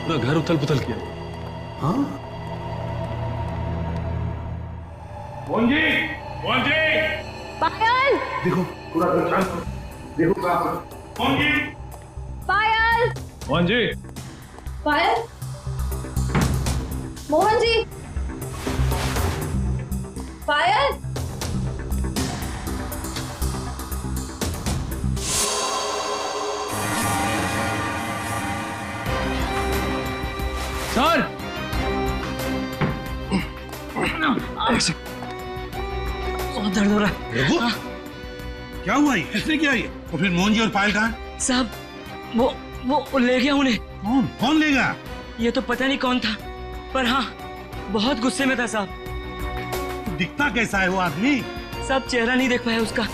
पूरा घर उथल पुथल किया। हाँ? मोहन जी, मोहन जी, पायल, देखो पूरा घर शांत हो। देखो मोहन जी, पायल, मोहन जी, पायल, मोहन जी, पायल। सर, बहुत दर्द हो रहा है। रघु, क्या हुआ? ये इसने क्या? ये और फिर मोहन जी और पायल कहाँ? साहब वो ले गया उन्हें। कौन कौन लेगा? ये तो पता नहीं कौन था, पर हाँ बहुत गुस्से में था साहब। दिखता कैसा है वो आदमी? साहब चेहरा नहीं देख पाया उसका,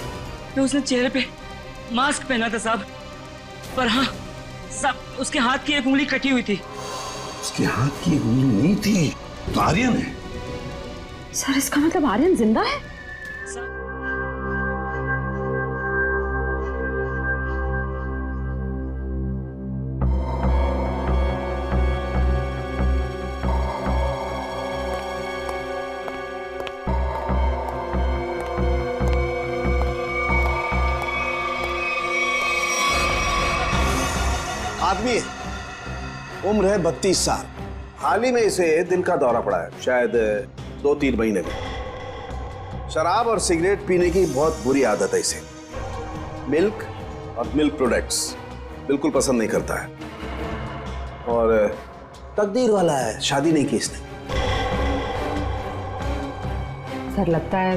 तो उसने चेहरे पे मास्क पहना था साहब। पर हाँ साहब उसके हाथ की एक उंगली कटी हुई थी। उसके हाथ की उंगली नहीं थी तो आर्यन है। सर इसका मतलब आर्यन जिंदा है? आदमी है, उम्र है 32 साल। हाल ही में इसे दिल का दौरा पड़ा है, शायद 2-3 महीने में। शराब और सिगरेट पीने की बहुत बुरी आदत है इसे। मिल्क और मिल्क प्रोडक्ट्स बिल्कुल पसंद नहीं करता है। और तकदीर वाला है, शादी नहीं की इसने। सर लगता है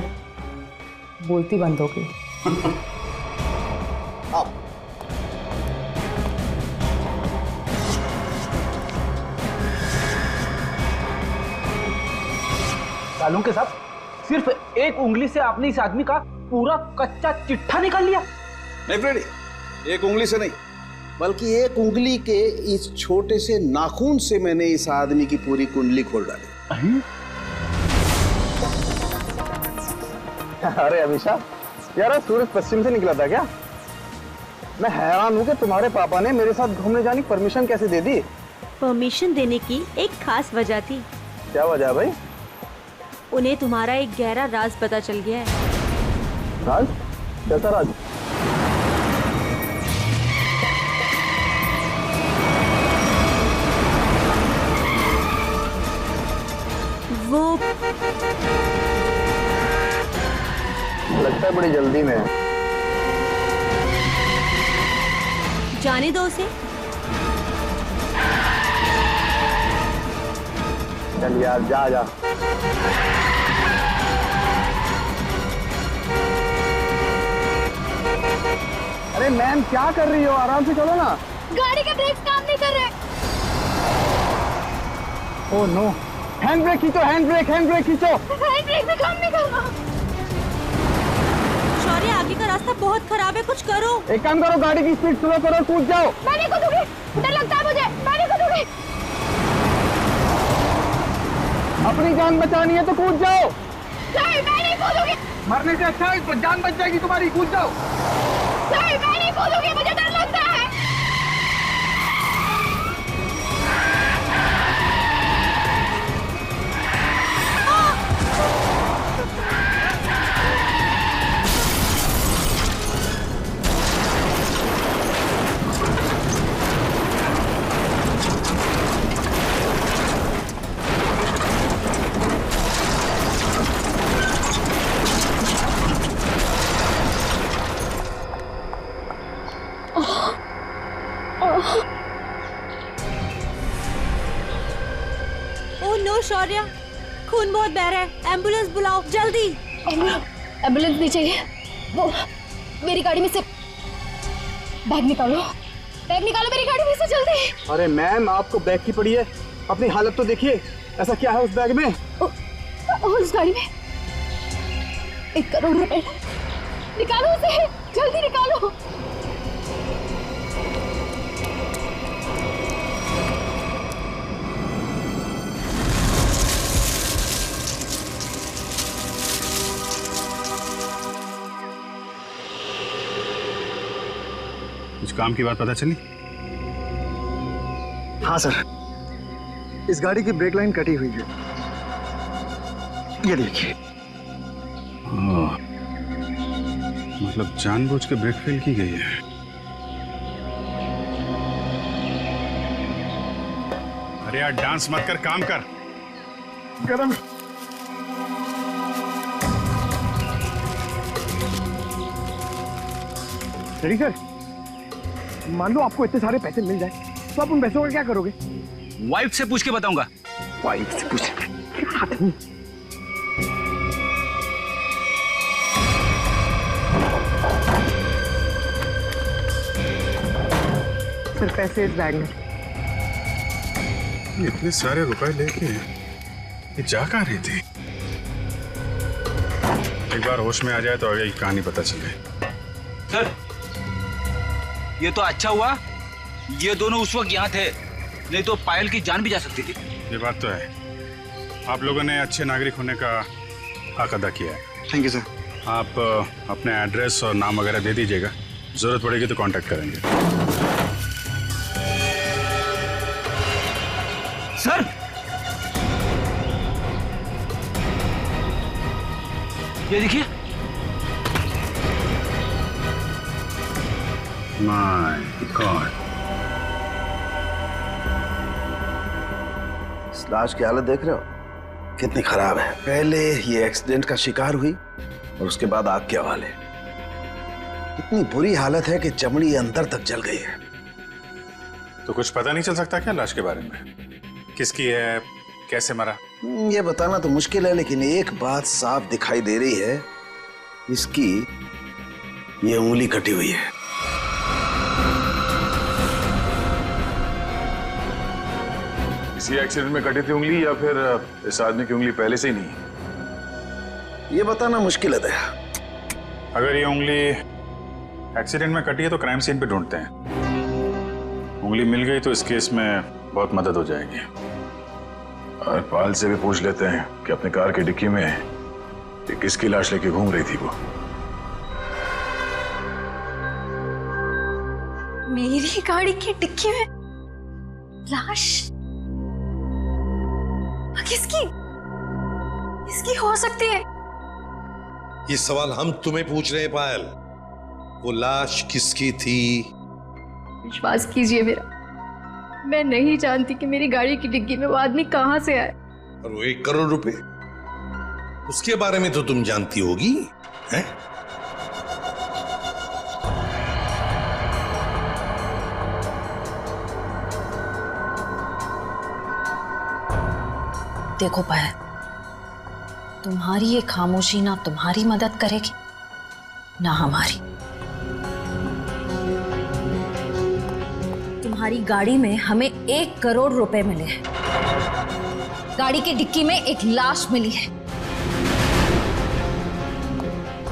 बोलती बंद हो गई। अब सालों के साथ सिर्फ एक उंगली से आपने इस आदमी का पूरा कच्चा चिट्ठा निकाल लिया। नहीं फ्रेडी, एक उंगली से नहीं, बल्कि एक उंगली के इस छोटे से नाखून से मैंने इस आदमी की पूरी कुंडली खोल डाली। अरे अभिषा, यार सूरज पश्चिम से निकला था क्या? मैं हैरान हूँ कि तुम्हारे पापा ने मेरे साथ घूमने जाने की परमिशन कैसे दे दी? परमिशन देने की एक खास वजह थी। क्या वजह है भाई? उन्हें तुम्हारा एक गहरा राज पता चल गया है। राज? कैसा राज? वो लगता है बड़ी जल्दी में है। जाने दो उसे। चल यार जा जा। अरे मैम क्या कर रही हो? आराम से चलो ना। गाड़ी के ब्रेक्स काम नहीं कर रहे। ओह नो, हैंड ब्रेक खींचो, हैंड ब्रेक खींचो। हैंड ब्रेक भी काम नहीं कर रहा। शौर्य आगे का रास्ता बहुत खराब है, कुछ करो। एक काम करो, गाड़ी की स्पीड स्लो करो, कूद जाओ। मैं नहीं कूदूंगी, डर लगता है मुझे। मैं नहीं कूदूंगी। अपनी जान बचानी है तो कूद जाओ। नहीं, मैं नहीं कूदूंगी। मरने से अच्छा है, जान बच जाएगी तुम्हारी, कूद जाओ। नहीं, मैं नहीं कूदूंगी, मुझे डर लगता है। ओह नो शौर्य, खून बहुत बह रहा है, एम्बुलेंस बुलाओ जल्दी। एम्बुलेंस नहीं चाहिए। वो मेरी गाड़ी में से बैग निकालो, बैग निकालो मेरी गाड़ी में से जल्दी। अरे मैम आपको बैग की पड़ी है, अपनी हालत तो देखिए। ऐसा क्या है उस बैग में? उस गाड़ी में 1 करोड़ रुपए। निकालो उसे, जल्दी निकालो। कुछ काम की बात पता चली? हाँ सर, इस गाड़ी की ब्रेक लाइन कटी हुई है, ये देखिए। मतलब जानबूझ के ब्रेक फेल की गई है। अरे यार डांस मत कर, काम कर। गरम रेडी सर, मान लो आपको इतने सारे पैसे मिल जाए तो आप उन पैसों का क्या करोगे? वाइफ से पूछ के बताऊंगा। वाइफ से पूछ? सर पैसे इस बैग में। इतने सारे रुपए लेके ये जा कहाँ रही थी? एक बार होश में आ जाए तो आगे की कहानी पता चले। सर ये तो अच्छा हुआ ये दोनों उस वक्त यहाँ थे, नहीं तो पायल की जान भी जा सकती थी। ये बात तो है, आप लोगों ने अच्छे नागरिक होने का हक अदा किया है। Thank you sir. आप अपने एड्रेस और नाम वगैरह दे दीजिएगा, जरूरत पड़ेगी तो कांटेक्ट करेंगे। सर ये देखिए। माय गॉड, इस लाश की हालत देख रहे हो कितनी खराब है। पहले ये एक्सीडेंट का शिकार हुई और उसके बाद आग के हवाले। इतनी बुरी हालत है कि चमड़ी अंदर तक जल गई है। तो कुछ पता नहीं चल सकता क्या लाश के बारे में? किसकी है, कैसे मरा? ये बताना तो मुश्किल है, लेकिन एक बात साफ दिखाई दे रही है, इसकी ये उंगली कटी हुई है। किसी एक्सीडेंट में कटी थी उंगली या फिर इस आदमी की उंगली पहले से ही नहीं? ये बताना मुश्किल है दया। अगर ये उंगली एक्सीडेंट में कटी है तो क्राइम सीन पे ढूंढते हैं। उंगली मिल गई तो इस केस में बहुत मदद हो जाएगी। और पाल से भी पूछ लेते हैं कि अपने कार की डिक्की में कि किसकी लाश लेके घूम रही थी वो। मेरी गाड़ी की डिक्की में लाश? किसकी? किसकी हो सकती है? ये सवाल हम तुम्हें पूछ रहे हैं पायल। वो लाश किसकी थी? विश्वास कीजिए मेरा, मैं नहीं जानती कि मेरी गाड़ी की डिग्गी में वो आदमी कहां से आए। और वो 1 करोड़ रुपए, उसके बारे में तो तुम जानती होगी, हैं? देखो पायल, तुम्हारी ये खामोशी ना तुम्हारी मदद करेगी ना हमारी। तुम्हारी गाड़ी में हमें 1 करोड़ रुपए मिले हैं, गाड़ी की डिक्की में एक लाश मिली है,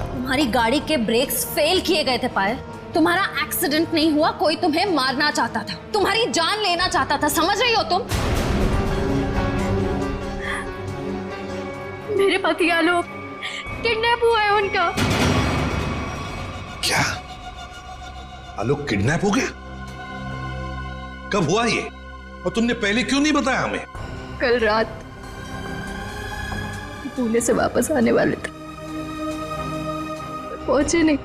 तुम्हारी गाड़ी के ब्रेक्स फेल किए गए थे पायल। तुम्हारा एक्सीडेंट नहीं हुआ, कोई तुम्हें मारना चाहता था, तुम्हारी जान लेना चाहता था, समझ रही हो तुम? मेरे पति आलोक किडनैप हुआ है उनका। क्या? आलोक किडनैप हो गया? कब हुआ ये? और तुमने पहले क्यों नहीं बताया हमें? कल रात पुणे से वापस आने वाले थे, पहुंचे नहीं।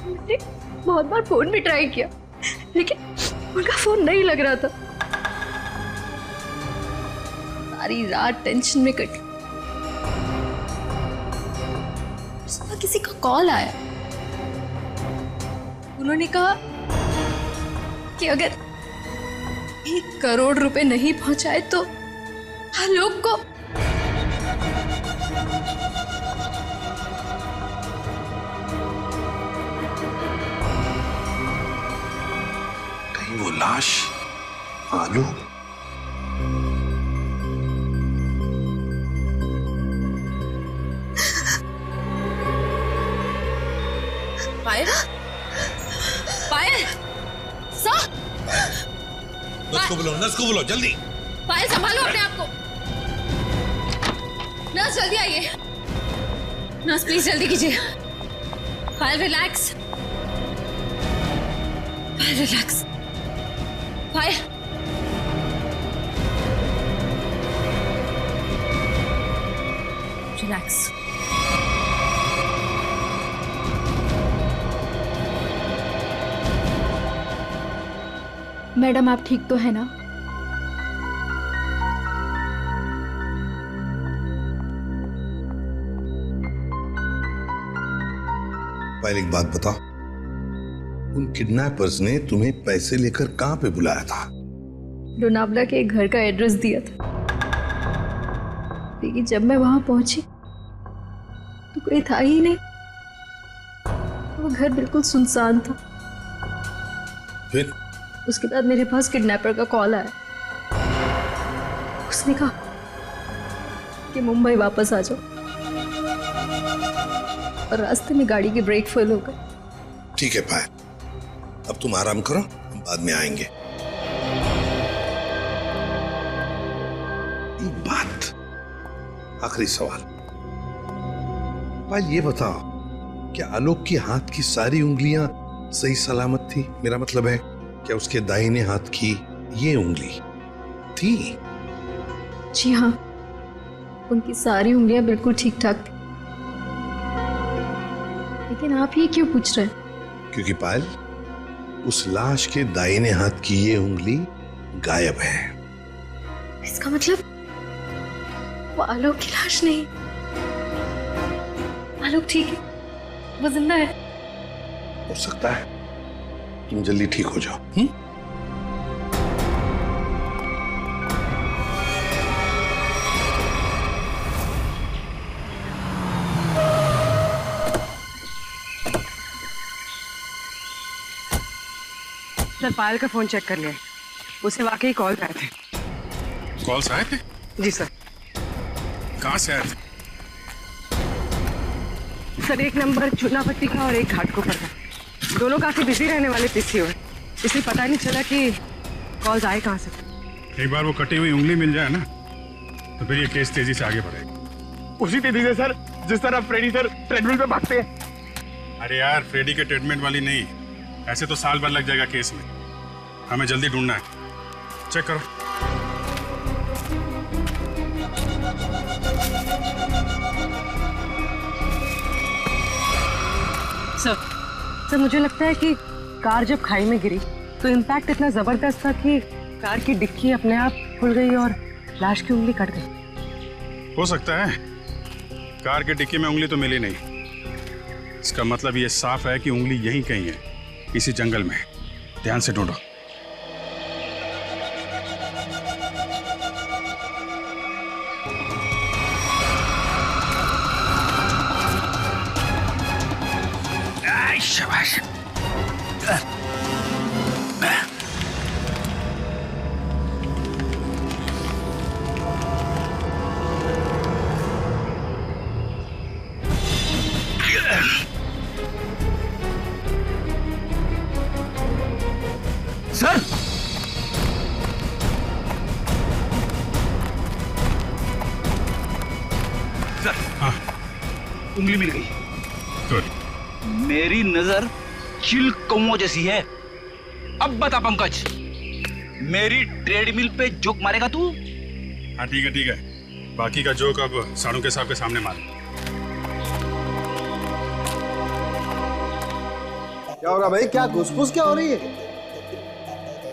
मैंने बहुत बार फोन भी ट्राई किया, लेकिन उनका फोन नहीं लग रहा था। सारी रात टेंशन में कटी। सुबह किसी का कॉल आया, उन्होंने कहा कि अगर 1 करोड़ रुपए नहीं पहुंचाए तो आलोक को कहीं वो लाश आलोक? पायल, पायल, सर, नर्स को बुलाओ जल्दी। पायल संभालो अपने आप को। नर्स जल्दी आइए। नर्स प्लीज जल्दी कीजिए। पायल रिलैक्स, पायल रिलैक्स, पायल रिलैक्स। मैडम आप ठीक तो है ना? पहले एक बात बताओ, उन किडनैपर्स ने तुम्हें पैसे लेकर कहां पे बुलाया था? लोनावला के एक घर का एड्रेस दिया था, लेकिन जब मैं वहां पहुंची तो कोई था ही नहीं। वो घर बिल्कुल सुनसान था। फिर उसके बाद मेरे पास किडनैपर का कॉल आया। उसने कहा कि मुंबई वापस आ जाओ, और रास्ते में गाड़ी की ब्रेक फेल हो गई। ठीक है पायल, अब तुम आराम करो, हम बाद में आएंगे। एक बात, आखिरी सवाल, पायल ये बताओ, क्या आलोक के हाथ की सारी उंगलियां सही सलामत थी? मेरा मतलब है, क्या उसके दाहिने हाथ की ये उंगली थी? जी हाँ, उनकी सारी उंगलियां बिल्कुल ठीक ठाक थी। लेकिन आप ये क्यों पूछ रहे हैं? क्योंकि पायल, उस लाश के दाहिने हाथ की ये उंगली गायब है। इसका मतलब वो आलोक की लाश नहीं। आलोक ठीक है, वो जिंदा है। हो सकता है, तुम जल्दी ठीक हो जाओ। सर पायल का फोन चेक कर लिया, उसे वाकई कॉल आए थे। कॉल्स आए थे? जी सर। कहाँ से आए थे? सर एक नंबर चुनापट्टी का और एक घाटकोपर का, दोनों काफी बिजी रहने वाले पीसीओ है, इसलिए पता नहीं चला कि कॉल्स आए कहाँ से। एक बार वो कटी हुई उंगली मिल जाए ना, तो फिर ये केस तेजी से आगे बढ़ेगा। उसी तेजी से सर जिस तरह फ्रेडी सर ट्रेडमिल पे भागते हैं। अरे यार, फ्रेडी के ट्रीटमेंट वाली नहीं, ऐसे तो साल भर लग जाएगा केस में। हमें जल्दी ढूंढना है, चेक करो। सर मुझे लगता है कि कार जब खाई में गिरी तो इम्पैक्ट इतना जबरदस्त था कि कार की डिक्की अपने आप खुल गई और लाश की उंगली कट गई। हो सकता है, कार के डिक्की में उंगली तो मिली नहीं। इसका मतलब ये साफ है कि उंगली यहीं कहीं है, इसी जंगल में। ध्यान से ढूंढो। शाबाश। सर सर, हाँ, उंगली मिल गई। गुड। मेरी नजर चिल कौओं जैसी है। अब बता पंकज, मेरी ट्रेडमिल पे जोक मारेगा तू? हाँ ठीक है ठीक है, बाकी का जोक अब साड़ू के साहब के सामने मार। क्या होगा भाई, क्या घुसपुस क्या हो रही है?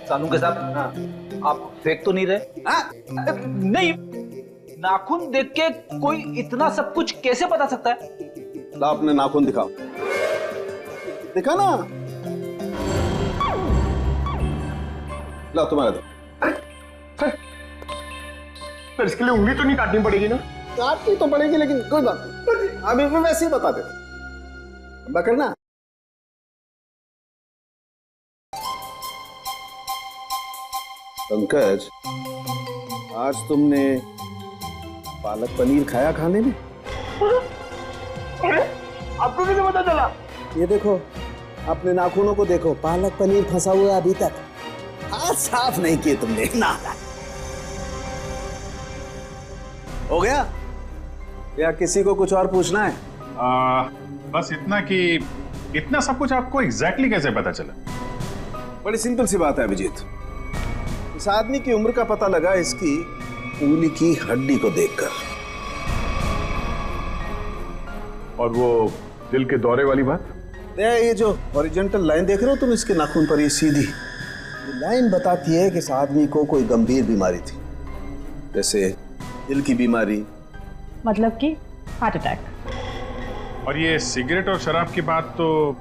सानू के साथ आप फेंक तो नहीं रहे? नहीं, नाखून देख के कोई इतना सब कुछ कैसे बता सकता है? ला अपने नाखून दिखाओ, दिखा ना। ला तुम्हारा दो। सर इसके लिए उंगली तो नहीं काटनी पड़ेगी ना? काटनी तो पड़ेगी, लेकिन कोई बात नहीं, अभी भी वैसे ही बता देते। पकड़ना। पंकज, आज तुमने पालक पनीर खाया खाने में? आपको कैसे पता चला? ये देखो, अपने नाखूनों को देखो, पालक पनीर फंसा हुआ है अभी तक। हाथ साफ नहीं किए तुमने ना। हो गया या किसी को कुछ और पूछना है? बस इतना कि इतना सब कुछ आपको एग्जैक्टली कैसे पता चला? बड़ी सिंपल सी बात है अभिजीत। इस आदमी की उम्र का पता लगा इसकी उंगली की हड्डी को देखकर। और वो दिल के दौरे वाली बात? ये जो हॉरिजॉन्टल लाइन देख रहे हो तुम इसके नाखून पर, ये सीधी लाइन बताती है कि इस आदमी को कोई गंभीर बीमारी थी, जैसे दिल की बीमारी, मतलब कि हार्ट अटैक। और ये सिगरेट और शराब की बात तो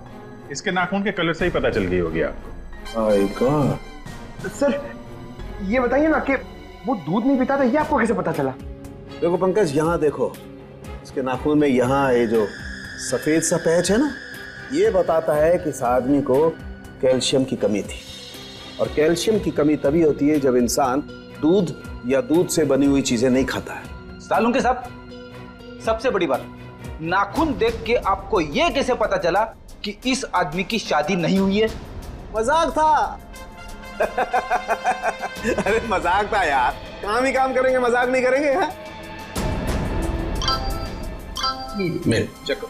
इसके नाखून के कलर से ही पता चल गई होगी आपको। My God. सर ये बताइए ना कि वो दूध नहीं पीता था, ये आपको कैसे पता चला? देखो पंकज, यहाँ देखो, इसके नाखून में यहाँ ये जो सफेद सा पैच है ना, ये बताता है कि इस आदमी को कैल्शियम की कमी थी। और कैल्शियम की कमी तभी होती है जब इंसान दूध या दूध से बनी हुई चीजें नहीं खाता है। सालुंके साहब, सबसे बड़ी बात, नाखून देख के आपको ये कैसे पता चला कि इस आदमी की शादी नहीं हुई है? मजाक था। अरे मजाक था यार, काम ही काम करेंगे, मजाक नहीं करेंगे। है मैं चेक करो।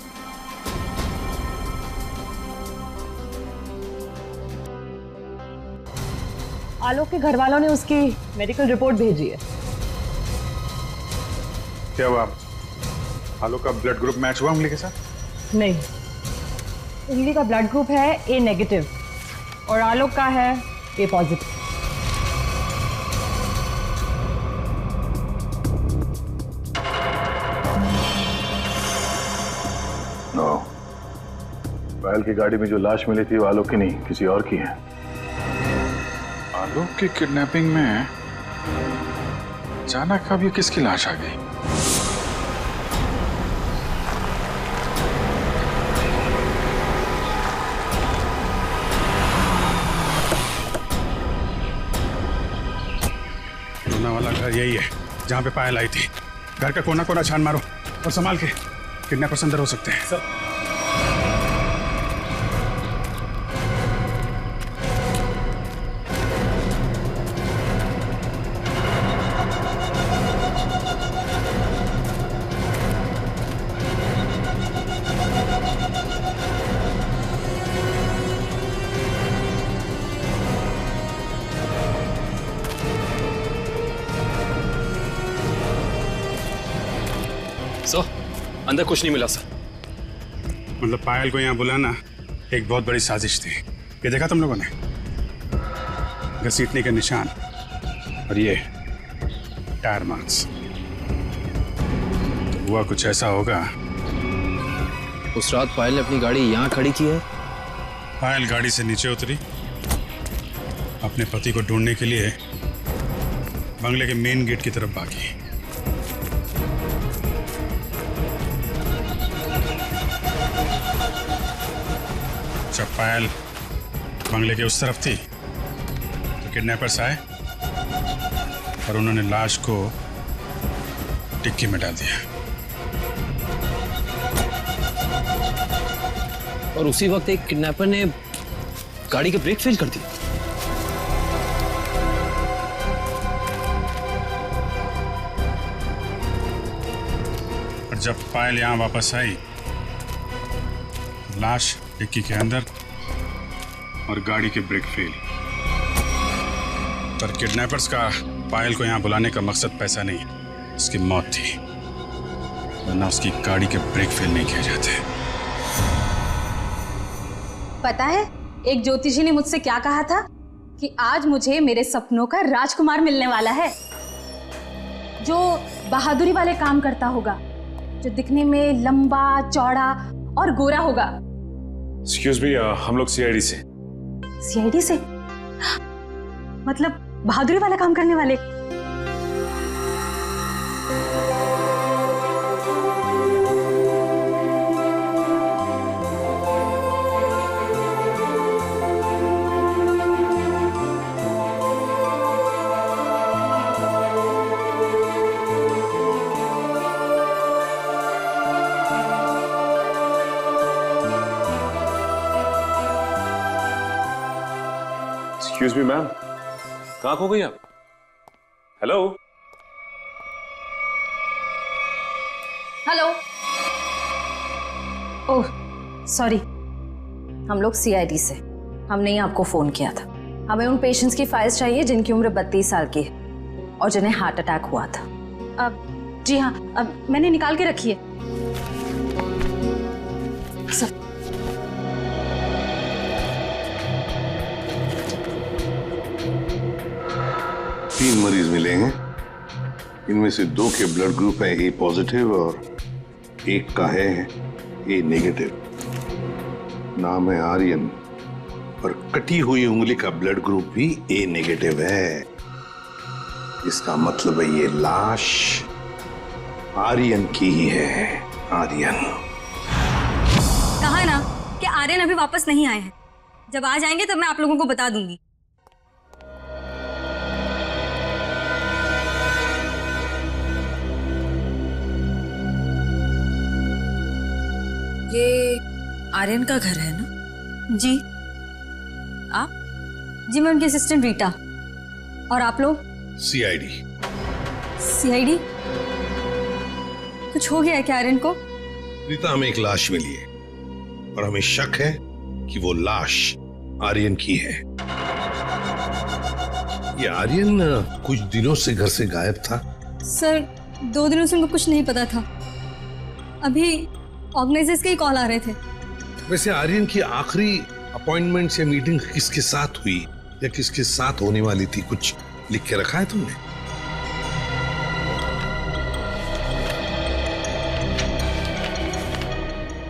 आलोक के घर वालों ने उसकी मेडिकल रिपोर्ट भेजी है। क्या हुआ? आलोक का ब्लड ग्रुप मैच हुआ उंगली के साथ? नहीं, उंगली का ब्लड ग्रुप है ए नेगेटिव और आलोक का है ए पॉजिटिव। नो, पायल की गाड़ी में जो लाश मिली थी वो आलोक की नहीं, किसी और की है। आलोक की किडनैपिंग में अचानक अब ये किसकी लाश आ गई? वाला घर यही है जहां पे पायल आई थी। घर का कोना कोना छान मारो और संभाल के, किडनैपर्स अंदर हो सकते हैं। सर अंदर कुछ नहीं मिला सर। मतलब पायल को यहाँ बुलाना एक बहुत बड़ी साजिश थी। ये देखा तुम लोगों ने? घसीटने के निशान और ये टायर मार्क्स। तो हुआ कुछ ऐसा होगा। उस रात पायल ने अपनी गाड़ी यहाँ खड़ी की है। पायल गाड़ी से नीचे उतरी, अपने पति को ढूंढने के लिए बंगले के मेन गेट की तरफ भागी। जब पायल बंगले के उस तरफ थी तो किडनैपर्स आए और उन्होंने लाश को डिक्की में डाल दिया। और उसी वक्त एक किडनैपर ने गाड़ी के ब्रेक फेल कर दी। और जब पायल यहां वापस आई, लाश डिक्की के अंदर और गाड़ी के ब्रेक फेल। पर किडनैपर्स का पायल को यहां बुलाने का मकसद पैसा नहीं, उसकी मौत थी, वरना उसकी गाड़ी के ब्रेक फेल नहीं किए जाते। पता है एक ज्योतिषी ने मुझसे क्या कहा था कि आज मुझे मेरे सपनों का राजकुमार मिलने वाला है, जो बहादुरी वाले काम करता होगा, जो दिखने में लंबा चौड़ा और गोरा होगा। एक्सक्यूज मी, हम लोग सीआईडी से। सीआईडी से? मतलब बहादुरी वाला काम करने वाले? एक्सक्यूज मी मैम, कहाँ खो गई आप? Hello hello. ओह सॉरी, हम लोग सीआईडी से, हमने ही आपको फोन किया था। हमें उन पेशेंट्स की फाइल्स चाहिए जिनकी उम्र 32 साल की है और जिन्हें हार्ट अटैक हुआ था। अब जी हाँ, अब मैंने निकाल के रखी है। तीन मरीज मिले हैं। इनमें से 2 के ब्लड ग्रुप है ए पॉजिटिव और एक का है ए नेगेटिव। नाम है आर्यन और कटी हुई उंगली का ब्लड ग्रुप भी ए नेगेटिव है। इसका मतलब है ये लाश आर्यन की ही है। आर्यन कहा ना कि आर्यन अभी वापस नहीं आए हैं। जब आ जाएंगे तब मैं आप लोगों को बता दूंगी। ये आर्यन का घर है ना? जी। आप? जी मैं उनकी असिस्टेंट रीटा। और आप लोग? सीआईडी। सीआईडी? कुछ हो गया है क्या आर्यन को? रीता, हमें एक लाश मिली है और हमें शक है कि वो लाश आर्यन की है। ये आर्यन कुछ दिनों से घर से गायब था। सर 2 दिनों से उनको कुछ नहीं पता था। अभी ऑर्गेनाइजर्स के ही कॉल आ रहे थे। वैसे आर्यन की आखिरी अपॉइंटमेंट या मीटिंग किसके साथ हुई या किसके साथ होने वाली थी, कुछ लिख के रखा है तुमने?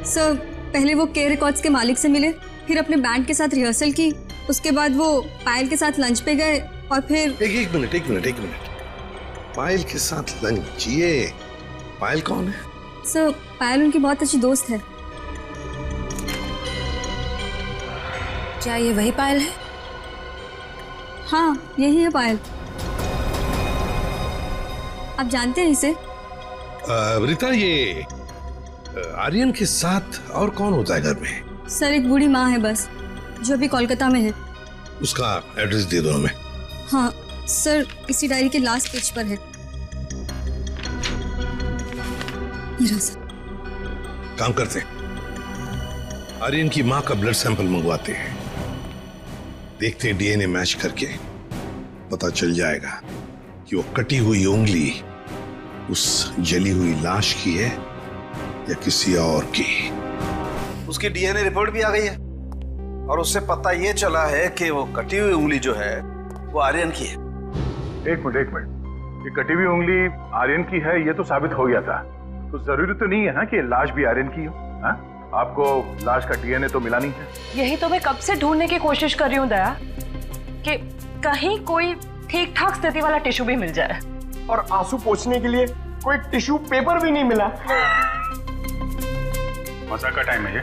सर पहले वो के रिकॉर्ड्स के मालिक से मिले, फिर अपने बैंड के साथ रिहर्सल की, उसके बाद वो पायल के साथ लंच पे गए और फिर एक मिनट। पायल के साथ लंच? ये पायल कौन है? सर पायल उनकी बहुत अच्छी दोस्त है। क्या ये वही पायल है? हाँ यही है पायल। आप जानते हैं इसे? रीता, ये आर्यन के साथ और कौन होता है घर में? सर एक बूढ़ी माँ है बस, जो अभी कोलकाता में है। उसका एड्रेस दे दो हमें। हाँ सर इसी डायरी के लास्ट पेज पर है। काम करते हैं, आर्यन की मां का ब्लड सैंपल मंगवाते हैं, देखते हैं डीएनए मैच करके पता चल जाएगा कि वो कटी हुई उंगली उस जली हुई लाश की है या किसी और की। उसकी डीएनए रिपोर्ट भी आ गई है और उससे पता ये चला है कि वो कटी हुई उंगली जो है वो आर्यन की है। एक मिनट, ये कटी हुई उंगली आर्यन की है ये तो साबित हो गया था, तो जरूरी तो नहीं है ना कि लाश भी आर्यन की हो। हा? आपको लाश का डीएनए तो मिला नहीं है। यही तो मैं कब से ढूंढने की कोशिश कर रही हूँ दया, कि कहीं कोई ठीक ठाक स्थिति वाला टिश्यू भी मिल जाए। और आंसू पोंछने के लिए कोई टिश्यू पेपर भी नहीं मिला। मजाक का टाइम है ये?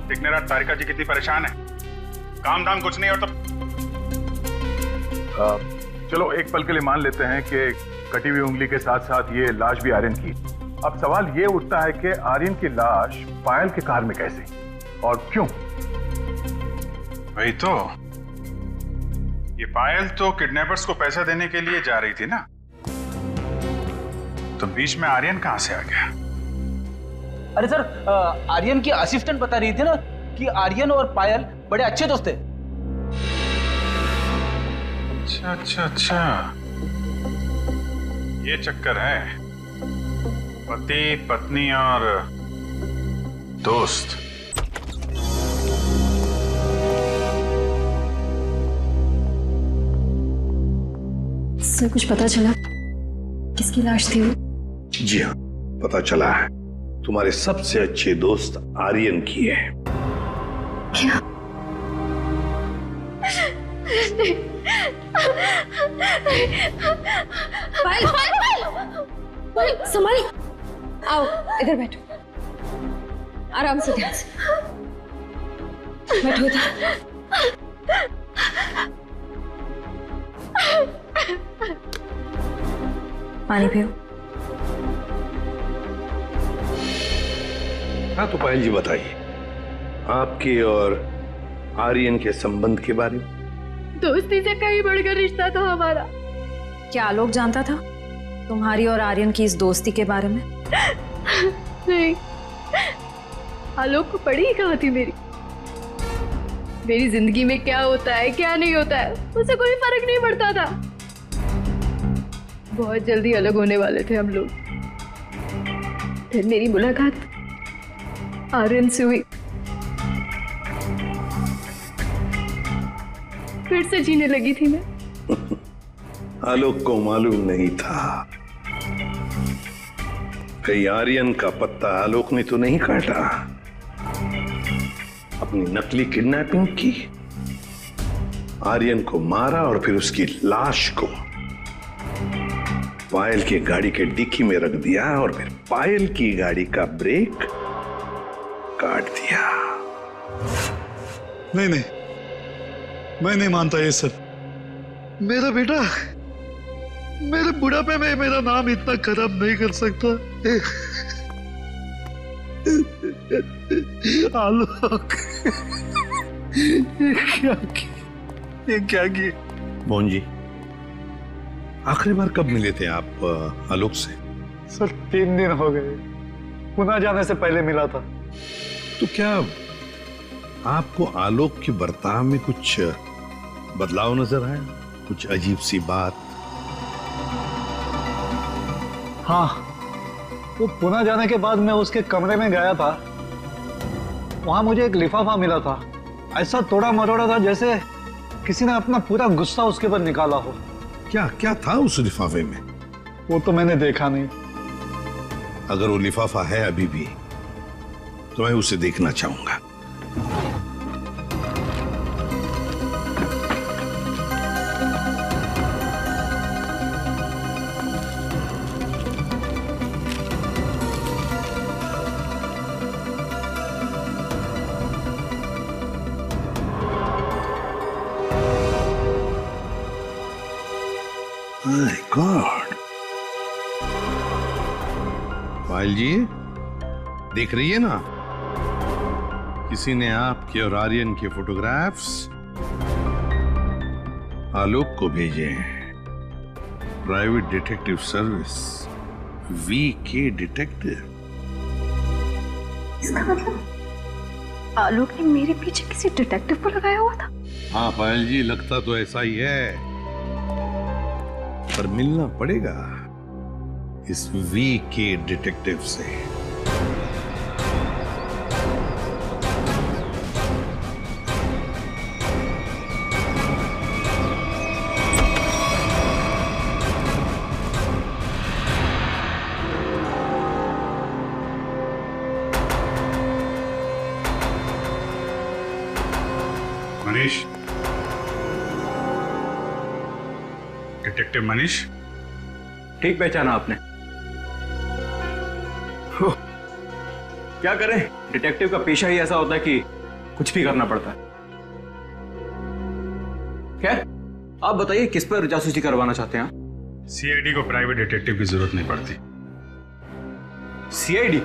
दिखने रात तारिका जी कितनी परेशान है, काम धाम कुछ नहीं और तो चलो एक पल के लिए मान लेते हैं कि कटी हुई उंगली के साथ साथ ये लाश भी आर्यन की। अब सवाल ये उठता है कि आर्यन की लाश पायल के कार में कैसे और क्यों? वही तो, ये पायल तो किडनैपर्स को पैसा देने के लिए जा रही थी ना, तो बीच में आर्यन कहां से आ गया? अरे सर आर्यन की असिस्टेंट बता रही थी ना कि आर्यन और पायल बड़े अच्छे दोस्त थे। अच्छा, ये चक्कर है, पति पत्नी और दोस्त। सर कुछ पता चला किसकी लाश थी वो? जी हाँ, पता चला है, तुम्हारे सबसे अच्छे दोस्त आर्यन की है। क्या? पायल, संभालो। आओ इधर बैठो, आराम से, ध्यान से बैठो इधर। पानी पियो। हाँ तो पायल जी बताइए, आपके और आर्यन के संबंध के बारे में। दोस्ती से कहीं बढ़कर रिश्ता था हमारा। क्या आलोक जानता था तुम्हारी और आर्यन की इस दोस्ती के बारे में? नहीं, आलोक को पड़ी ही कहाँ थी मेरी जिंदगी में क्या होता है क्या नहीं होता है उसे कोई फर्क नहीं पड़ता था। बहुत जल्दी अलग होने वाले थे हम लोग। फिर मेरी मुलाकात आर्यन से हुई, फिर से जीने लगी थी मैं। आलोक को मालूम नहीं था कहीं आर्यन का पत्ता आलोक ने तो नहीं काटा। अपनी नकली किडनैपिंग की, आर्यन को मारा और फिर उसकी लाश को पायल की गाड़ी के डिक्की में रख दिया और फिर पायल की गाड़ी का ब्रेक काट दिया। नहीं नहीं, मैं नहीं मानता ये सब। मेरा बेटा मेरे बुढ़ापे में मेरा नाम इतना खराब नहीं कर सकता। आलोक, ये क्या किए? मोहन जी, आखिरी बार कब मिले थे आप आलोक से? सर 3 दिन हो गए, पुणे जाने से पहले मिला था। तो क्या आपको आलोक के बर्ताव में कुछ बदलाव नजर आया? कुछ अजीब सी बात? हाँ, वो पुणे जाने के बाद मैं उसके कमरे में गया था। वहां मुझे एक लिफाफा मिला था, ऐसा तोड़ा मरोड़ा था जैसे किसी ने अपना पूरा गुस्सा उसके ऊपर निकाला हो। क्या क्या था उस लिफाफे में? वो तो मैंने देखा नहीं। अगर वो लिफाफा है अभी भी तो मैं उसे देखना चाहूंगा। My God! पायल जी, देख रही है ना, किसी ने आपके और आर्यन के फोटोग्राफ्स आलोक को भेजे हैं। Private detective service, VK detective. इसका मतलब आलोक ने मेरे पीछे किसी डिटेक्टिव को लगाया हुआ था। हाँ पायल जी, लगता तो ऐसा ही है, पर मिलना पड़ेगा इस वीके डिटेक्टिव से। मनीष, डिटेक्टिव मनीष। ठीक पहचाना आपने। क्या करें, डिटेक्टिव का पेशा ही ऐसा होता है कि कुछ भी करना पड़ता है। खैर, आप बताइए किस पर जासूसी करवाना चाहते हैं? सीआईडी को प्राइवेट डिटेक्टिव की जरूरत नहीं पड़ती। सीआईडी?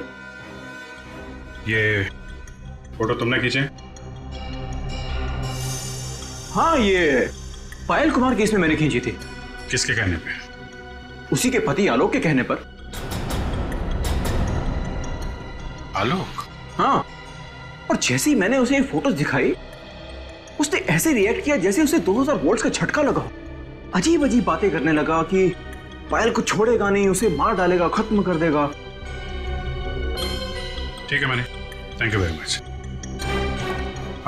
ये फोटो तुमने खींचे? हाँ, ये पायल कुमार केस में मैंने खींची थी। किसके कहने पे? उसी के पति आलोक के कहने पर। आलोक? हाँ, और जैसे ही मैंने उसे ये फोटोज दिखाई, उसने ऐसे रिएक्ट किया जैसे उसे 2000 वोल्ट्स का झटका लगा। अजीब अजीब बातें करने लगा कि पायल को छोड़ेगा नहीं, उसे मार डालेगा, खत्म कर देगा। ठीक है Manish, thank you very much.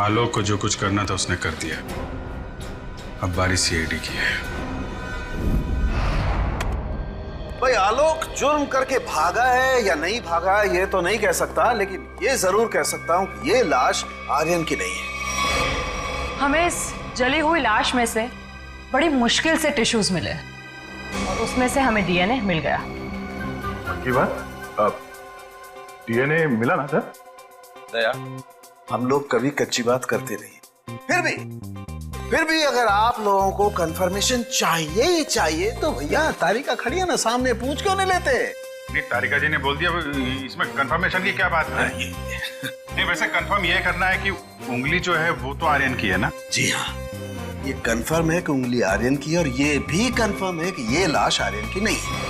Alok को जो कुछ करना था उसने कर दिया, अब बारी सीआईडी की है। भाई आलोक जुर्म करके भागा है या नहीं भागा ये तो नहीं कह सकता, लेकिन ये जरूर कह सकता हूँ कि ये लाश आर्यन की नहीं है। हमें इस जली हुई लाश में से बड़ी मुश्किल से टिश्यूज मिले और उसमें से हमें डीएनए मिल गया। की बात? अब डीएनए मिला ना सर? दया, हम लोग कभी कच्ची बात करते नहीं। फिर भी अगर आप लोगों को कंफर्मेशन चाहिए ही चाहिए तो भैया तारिका खड़ी है ना सामने, पूछ क्यों नहीं लेते? नहीं, तारिका जी ने बोल दिया, इसमें कंफर्मेशन की क्या बात है? नहीं, वैसे कंफर्म ये करना है कि उंगली जो है वो तो आर्यन की है ना? जी हाँ, ये कंफर्म है कि उंगली आर्यन की, और ये भी कंफर्म है कि ये लाश आर्यन की नहीं है।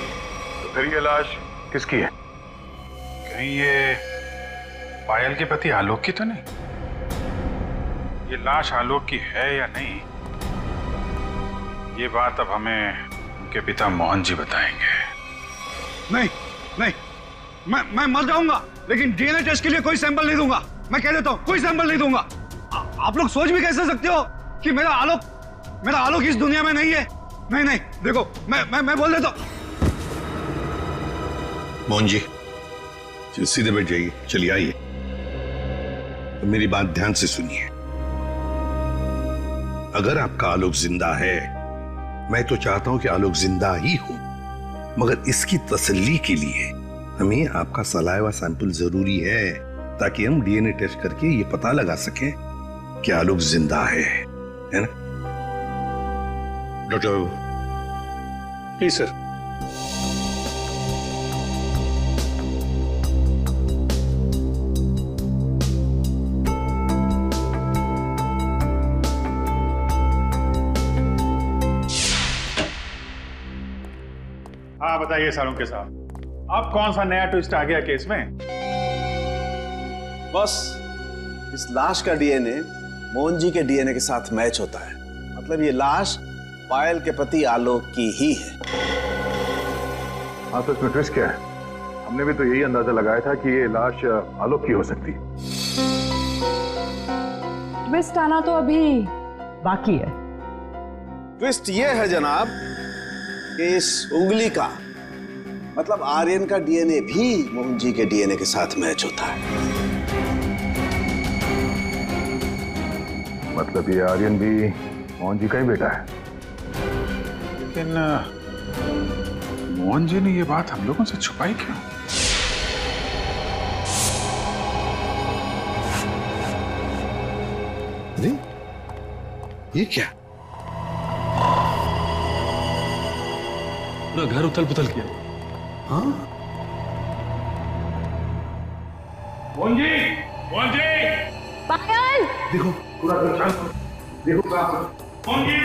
तो फिर ये लाश किसकी है? कहीं ये पायल के पति आलोक की तो नहीं? ये लाश आलोक की है या नहीं, ये बात अब हमें उनके पिता मोहन जी बताएंगे। नहीं नहीं, मैं मर जाऊंगा, लेकिन डीएनए टेस्ट के लिए कोई सैंपल नहीं दूंगा। मैं कह देता हूँ, कोई सैंपल नहीं दूंगा। आप लोग सोच भी कैसे सकते हो कि मेरा आलोक इस दुनिया में नहीं है? नहीं, देखो मैं बोल देता हूँ। मोहन जी, सीधे बैठ जाइए, चलिए आइए। तो मेरी बात ध्यान से सुनिए। अगर आपका आलोक जिंदा है, मैं तो चाहता हूं कि आलोक जिंदा ही हो, मगर इसकी तसल्ली के लिए हमें आपका सलाइवा सैंपल जरूरी है, ताकि हम डीएनए टेस्ट करके ये पता लगा सकें कि आलोक जिंदा है ना? Doctor Babu. Please sir. हाँ बताइए सालुंके साहब, अब कौन सा नया ट्विस्ट आ गया केस में? बस इस लाश का डीएनए मोहन जी के डीएनए के साथ मैच होता है। मतलब ये लाश पायल के पति आलोक की ही है। हाँ, तो इसमें ट्विस्ट क्या है? हमने भी तो यही अंदाजा लगाया था कि ये लाश आलोक की हो सकती है। ट्विस्ट आना तो अभी बाकी है। ट्विस्ट ये है जनाब कि इस उंगली का मतलब आर्यन का डीएनए भी मोहन जी के डीएनए के साथ मैच होता है। मतलब ये आर्यन भी मोहन जी का ही बेटा है। लेकिन मोहन जी ने ये बात हम लोगों से छुपाई क्यों? अरे ये क्या? पूरा घर उथल पुथल किया। हाँ? मोहन जी! मोहन जी! पायल! देखो पूरा देखो मोहन जी!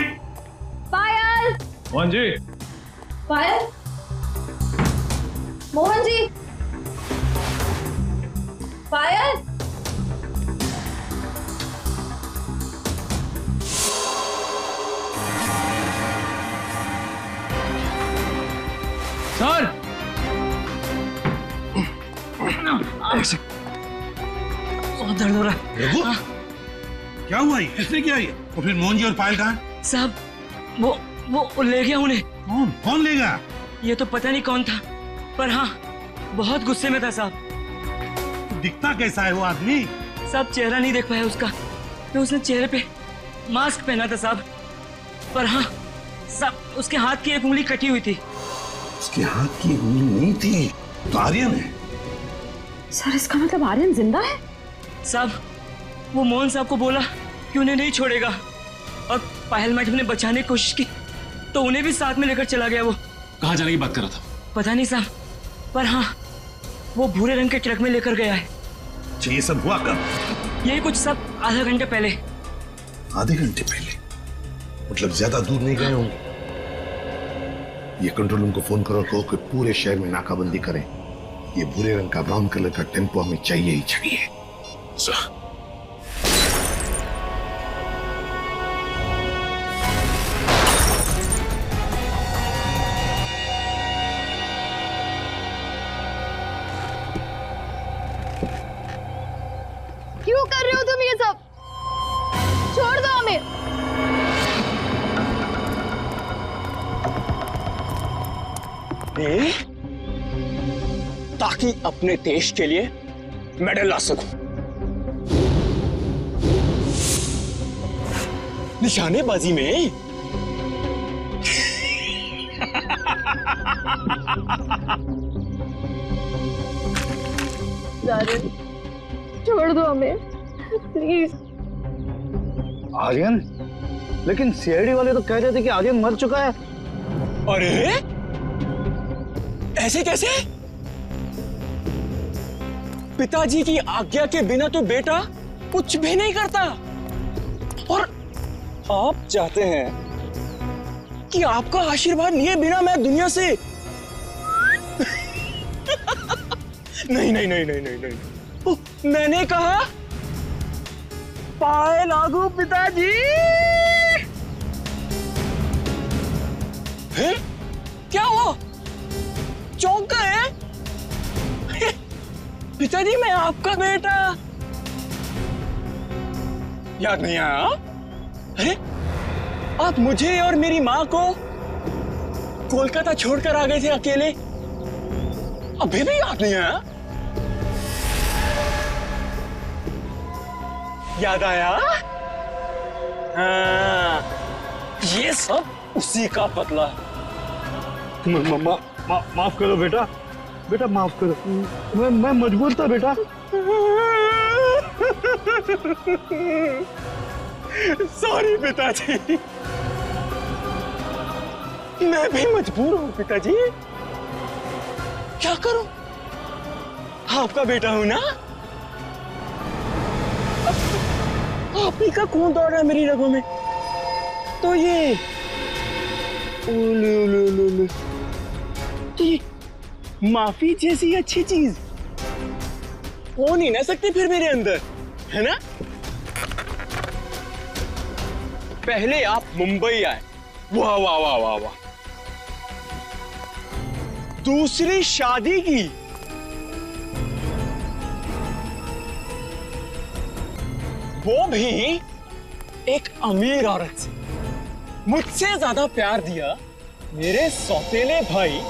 पायल! मोहन जी! पायल! मोहन जी! पायल! सर! बहुत दर्द हो रहा है। रघु, क्या हुआ? इसने क्या है? और फिर मोहन जी और पायल कहाँ? साहब वो ले गया उन्हें। कौन ले गया? ये तो पता नहीं कौन था, पर हाँ बहुत गुस्से में था साहब। दिखता कैसा है वो आदमी? साहब चेहरा नहीं देख पाया उसका, तो उसने चेहरे पे मास्क पहना था साहब। पर हाँ साहब उसके हाथ की एक उंगली कटी हुई थी। उसके हाथ की उंगली नहीं थी तो आर्यन है। सर इसका मतलब आर्यन जिंदा है? साहब वो मोहन साहब को बोला कि उन्हें नहीं छोड़ेगा, और पायल मैडम ने बचाने की कोशिश की तो उन्हें भी साथ में लेकर चला गया। वो कहाँ जाने की बात कर रहा था? पता नहीं साहब, पर हाँ वो भूरे रंग के ट्रक में लेकर गया है। ये सब हुआ कब? यही कुछ सब आधा घंटे पहले। आधे घंटे पहले? मतलब ज्यादा दूर नहीं गए होंगे। ये कंट्रोल रूम को फोन करो, कहो कि पूरे शहर में नाकाबंदी करें। ये भूरे रंग का ब्राउन कलर का टेम्पो हमें चाहिए ही चाहिए। क्यों कर रहे हो तुम ये सब? छोड़ दो हमें। ताकि अपने देश के लिए मेडल ला सकूं। निशानेबाजी में छोड़ दो हमें प्लीज। आर्यन? लेकिन सीआईडी वाले तो कह रहे थे कि आर्यन मर चुका है। अरे ऐसे कैसे? पिताजी की आज्ञा के बिना तो बेटा कुछ भी नहीं करता, और आप चाहते हैं कि आपका आशीर्वाद लिए बिना मैं दुनिया से नहीं नहीं नहीं नहीं नहीं नहीं। मैंने कहा पाए लागू पिताजी। हैं? क्या हुआ? चौंक गए? पिताजी मैं आपका बेटा। याद नहीं आया? अरे आप मुझे और मेरी माँ को कोलकाता छोड़कर आ गए थे अकेले, अभी भी याद नहीं आया? याद आया? हाँ, ये सब उसी का बदला है। माफ करो बेटा, बेटा माफ करो, मैं मजबूर था बेटा। सॉरी पिताजी, मैं भी मजबूर हूँ पिताजी। क्या करूं? आपका बेटा हूं ना। आप ही का खून दौड़ रहा है मेरी रगों में, तो ये तो ये माफी जैसी अच्छी चीज हो नहीं ना सकती फिर मेरे अंदर, है ना? पहले आप मुंबई आए, वाह वाह वाह वाह वाह, दूसरी शादी की, वो भी एक अमीर औरत से। मुझसे ज्यादा प्यार दिया मेरे सौतेले भाई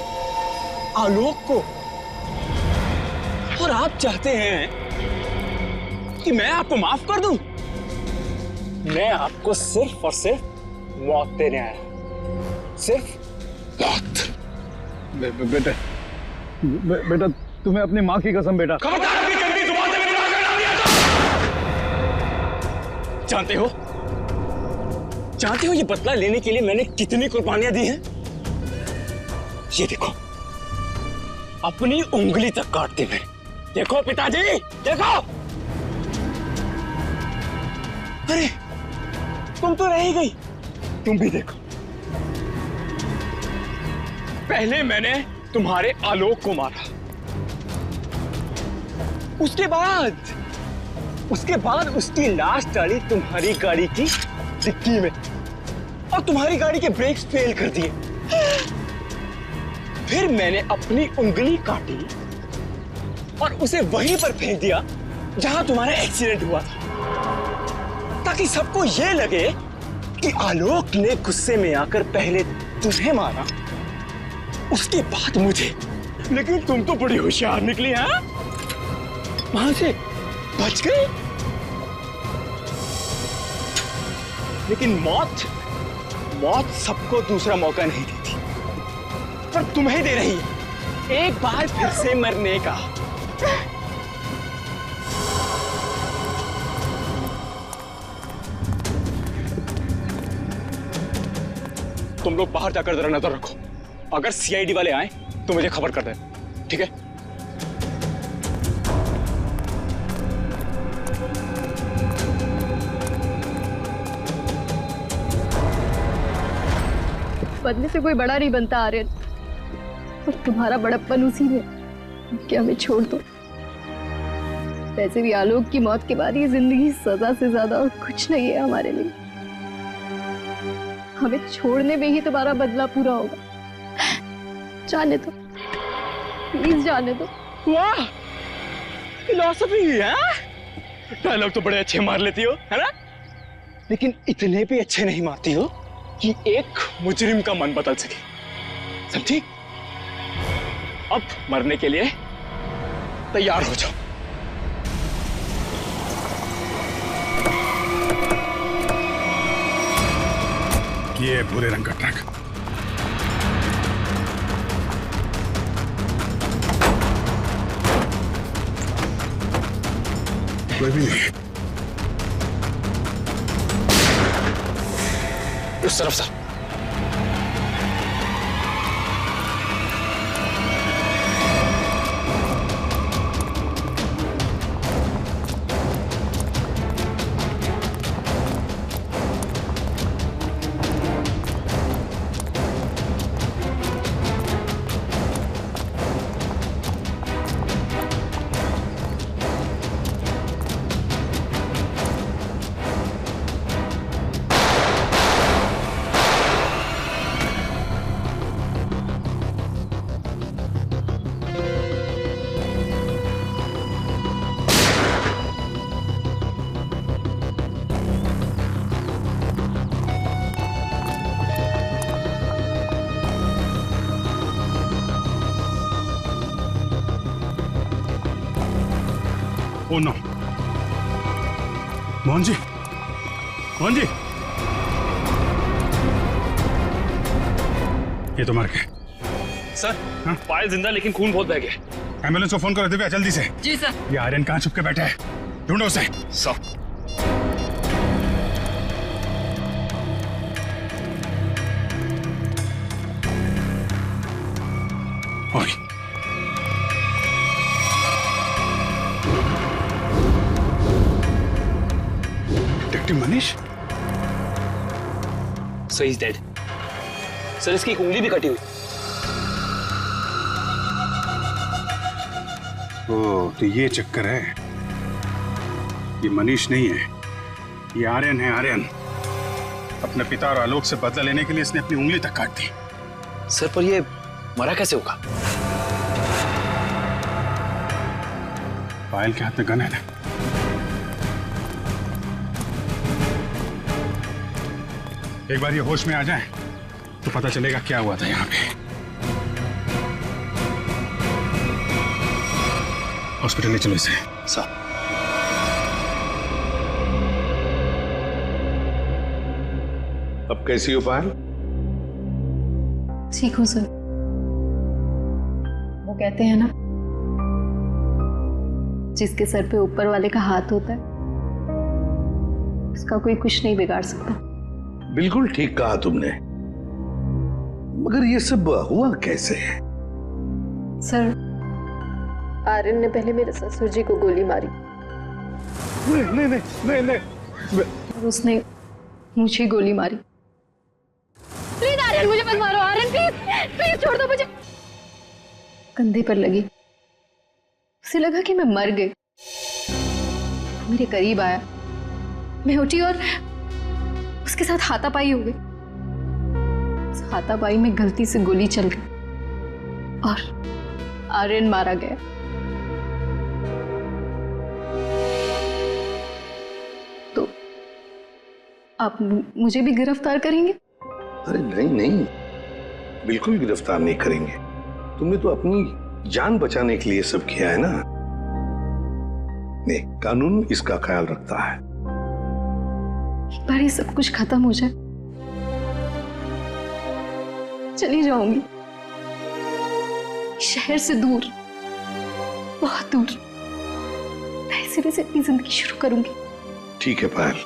आलोक को, और आप चाहते हैं कि मैं आपको माफ कर दूं? मैं आपको सिर्फ और सिर्फ मौत देने आया, सिर्फ मौत। बेटा तुम्हें अपनी माँ की कसम बेटा। खबरदार अपनी गंदी जुबान से मेरी माँ का नाम लिया तो। जानते हो ये बदला लेने के लिए मैंने कितनी कुर्बानियां दी हैं? ये देखो, अपनी उंगली तक काट दी मैंने। देखो पिताजी, देखो। अरे तुम तो रह ही गई, तुम भी देखो। पहले मैंने तुम्हारे आलोक को मारा, उसके बाद उसकी लाश डाली तुम्हारी गाड़ी की डिक्की में, और तुम्हारी गाड़ी के ब्रेक्स फेल कर दिए। फिर मैंने अपनी उंगली काटी और उसे वहीं पर फेंक दिया जहां तुम्हारा एक्सीडेंट हुआ था, ताकि सबको यह लगे कि आलोक ने गुस्से में आकर पहले तुम्हें मारा, उसके बाद मुझे। लेकिन तुम तो बड़ी होशियार निकली, हैं? वहां से बच गई। लेकिन मौत सबको दूसरा मौका नहीं देती, पर तुम्हें दे रही है एक बार फिर से मरने का। तुम लोग बाहर जाकर जरा नजर रखो, अगर सीआईडी वाले आए तो मुझे खबर कर देना, ठीक है? बदले से कोई बड़ा नहीं बनता आर्यन, और तुम्हारा बड़प्पन उसी में कि हमें छोड़ दो। वैसे भी आलोक की मौत के बाद ये जिंदगी सजा से ज्यादा और कुछ नहीं है हमारे लिए। हमें छोड़ने में ही तुम्हारा बदला पूरा होगा। जाने दो, प्लीज जाने दो। वाह, फिलॉसफी है। डायलॉग तो बड़े अच्छे मार लेती हो, है ना? लेकिन इतने भी अच्छे नहीं मारती हो कि एक मुजरिम का मन बदल सके, समझी? अब मरने के लिए तैयार हो जाओ। ये भूरे रंग का ट्रक। कोई भी नहीं। उस तरफ से। ओ नो, मोहन जी, मोहन जी, ये तो मर गए। सर, पायल जिंदा लेकिन खून बहुत बह गया। एम्बुलेंस को फोन करो दिव्या, जल्दी से। जी सर। ये आर्यन कहाँ छुप के बैठा है, ढूंढो उसे। सर। ओए, detective Manish. Sir, is dead. Sir, इसकी एक उंगली भी कटी हुई। ओ, तो ये चक्कर है। ये मनीष नहीं है, ये आर्यन है। आर्यन अपने पिता और आलोक से बदला लेने के लिए इसने अपनी उंगली तक काट दी। सर, पर ये मरा कैसे होगा? पायल के हाथ में गन है ना। एक बार ये होश में आ जाए तो पता चलेगा क्या हुआ था यहाँ पे। हॉस्पिटल ले चलो इसे। सर। अब कैसी हो पायल? ठीक हूँ सर। वो कहते हैं ना, जिसके सर पे ऊपर वाले का हाथ होता है उसका कोई कुछ नहीं बिगाड़ सकता। बिल्कुल ठीक कहा तुमने, मगर ये सब हुआ कैसे? सर, आर्यन ने पहले मेरे ससुर जी को गोली मारी। नहीं नहीं नहीं नहीं, और उसने मुझे गोली मारी। प्लीज आर्यन, मुझे मत मारो। आर्यन प्लीज प्लीज छोड़ दो मुझे। कंधे पर लगी, उसे लगा कि मैं मर गई। मेरे करीब आया, मैं उठी और उसके साथ हाथापाई हो गई। उस हाथापाई में गलती से गोली चल गई और आर्यन मारा गया। तो आप मुझे भी गिरफ्तार करेंगे? अरे नहीं नहीं, बिल्कुल गिरफ्तार नहीं करेंगे। तुमने तो अपनी जान बचाने के लिए सब किया है ना। नहीं, कानून इसका ख्याल रखता है। एक बार ये सब कुछ खत्म हो जाए, चली जाऊंगी शहर से दूर, बहुत दूर। नए सिरे से अपनी जिंदगी शुरू करूंगी। ठीक है पायल,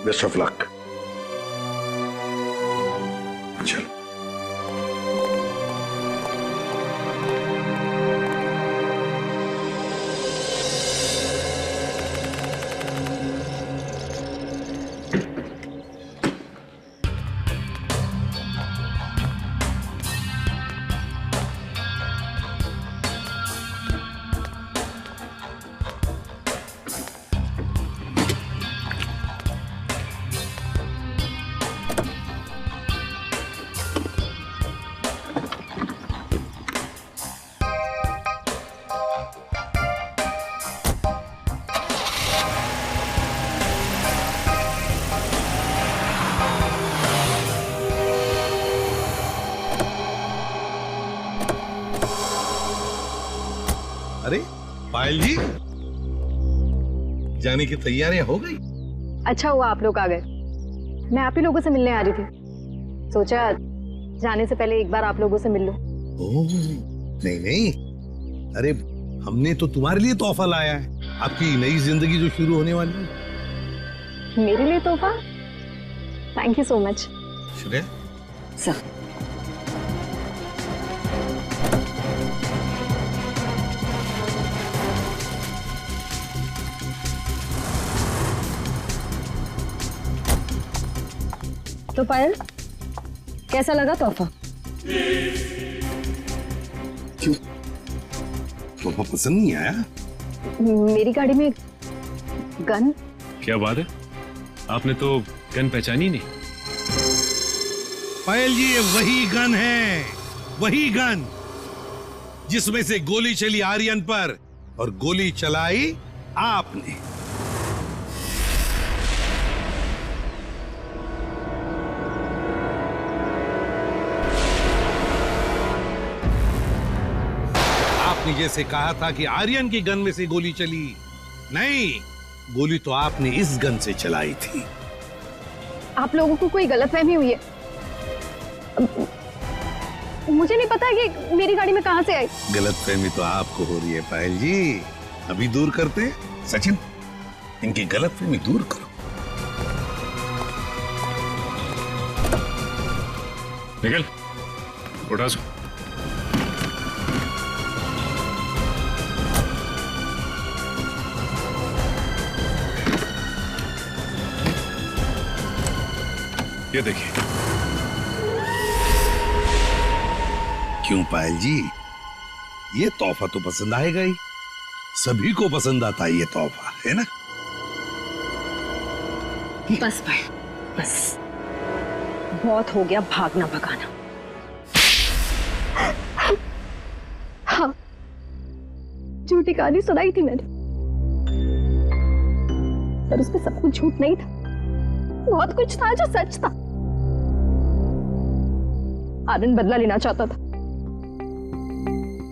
बेस्ट ऑफ लक। चलो। अरे पायल जी, जाने की तैयारियां हो गई? अच्छा हुआ आप लोग आ गए। मैं आप ही लोगों से मिलने आ रही थी। सोचा जाने से पहले एक बार आप लोगों से मिल लूं। ओह, नहीं नहीं, अरे हमने तो तुम्हारे लिए तोहफा लाया है, आपकी नई जिंदगी जो शुरू होने वाली है। मेरे लिए तोहफा? Thank you so much. Shreya sir, तो पायल, कैसा लगा तोहफा? क्यों, तोहफा पसंद नहीं आया? मेरी गाड़ी में गन। क्या बात है, आपने तो गन पहचानी नहीं। पायल जी, ये वही गन है, वही गन जिसमें से गोली चली आर्यन पर और गोली चलाई आपने। आपने जैसे कहा था कि आर्यन की गन में से गोली चली, नहीं, गोली तो आपने इस गन से चलाई थी। आप लोगों को कोई गलतफहमी हुई है। मुझे नहीं पता कि मेरी गाड़ी में कहां से आई। गलतफहमी तो आपको हो रही है पायल जी। अभी दूर करते। सचिन, इनकी गलतफहमी दूर करो। निकल, उठा सो। ये देखिए। क्यों पायल जी, ये तोहफा तो पसंद आएगा ही। सभी को पसंद आता है ये तोहफा, है ना? बस भाई, बस बहुत हो गया भागना भगाना। हाँ, झूठी कहानी सुनाई थी मैंने, पर उसमें सब कुछ झूठ नहीं था। बहुत कुछ था जो सच था। आनंद बदला लेना चाहता था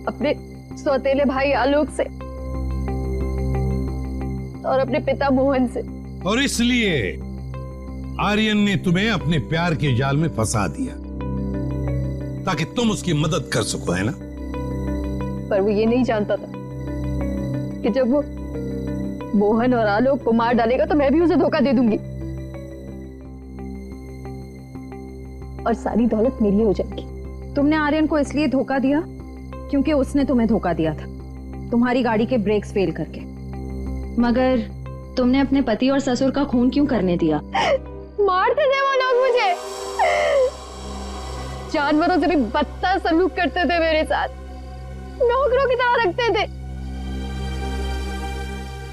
अपने सौतेले भाई आलोक से और अपने पिता मोहन से, और इसलिए आर्यन ने तुम्हें अपने प्यार के जाल में फंसा दिया ताकि तुम उसकी मदद कर सको, है ना? पर वो ये नहीं जानता था कि जब वो मोहन और आलोक को मार डालेगा तो मैं भी उसे धोखा दे दूंगी और सारी दौलत मेरी हो जाएगी। तुमने आर्यन को इसलिए धोखा दिया क्योंकि उसने तुम्हें धोखा दिया था, तुम्हारी गाड़ी के ब्रेक्स फेल करके। मगर तुमने अपने पति और ससुर का खून क्यों करने दिया? मारते थे वो लोग मुझे, जानवरों से भी बदतर सलूक करते थे मेरे साथ, नौकरों की तरह रखते थे।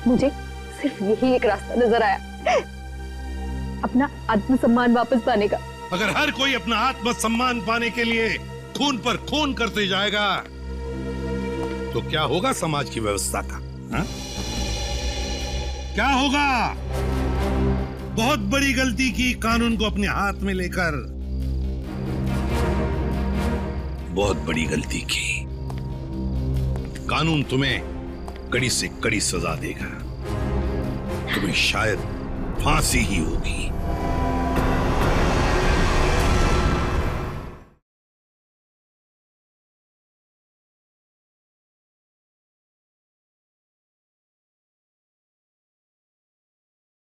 मुझे सिर्फ यही एक रास्ता नजर आया, अपना आत्मसम्मान वापस पाने का। अगर हर कोई अपना आत्मसम्मान पाने के लिए खून पर खून करते जाएगा तो क्या होगा समाज की व्यवस्था का? हा? क्या होगा? बहुत बड़ी गलती की कानून को अपने हाथ में लेकर, बहुत बड़ी गलती की। कानून तुम्हें कड़ी से कड़ी सजा देगा, तुम्हें शायद फांसी ही होगी।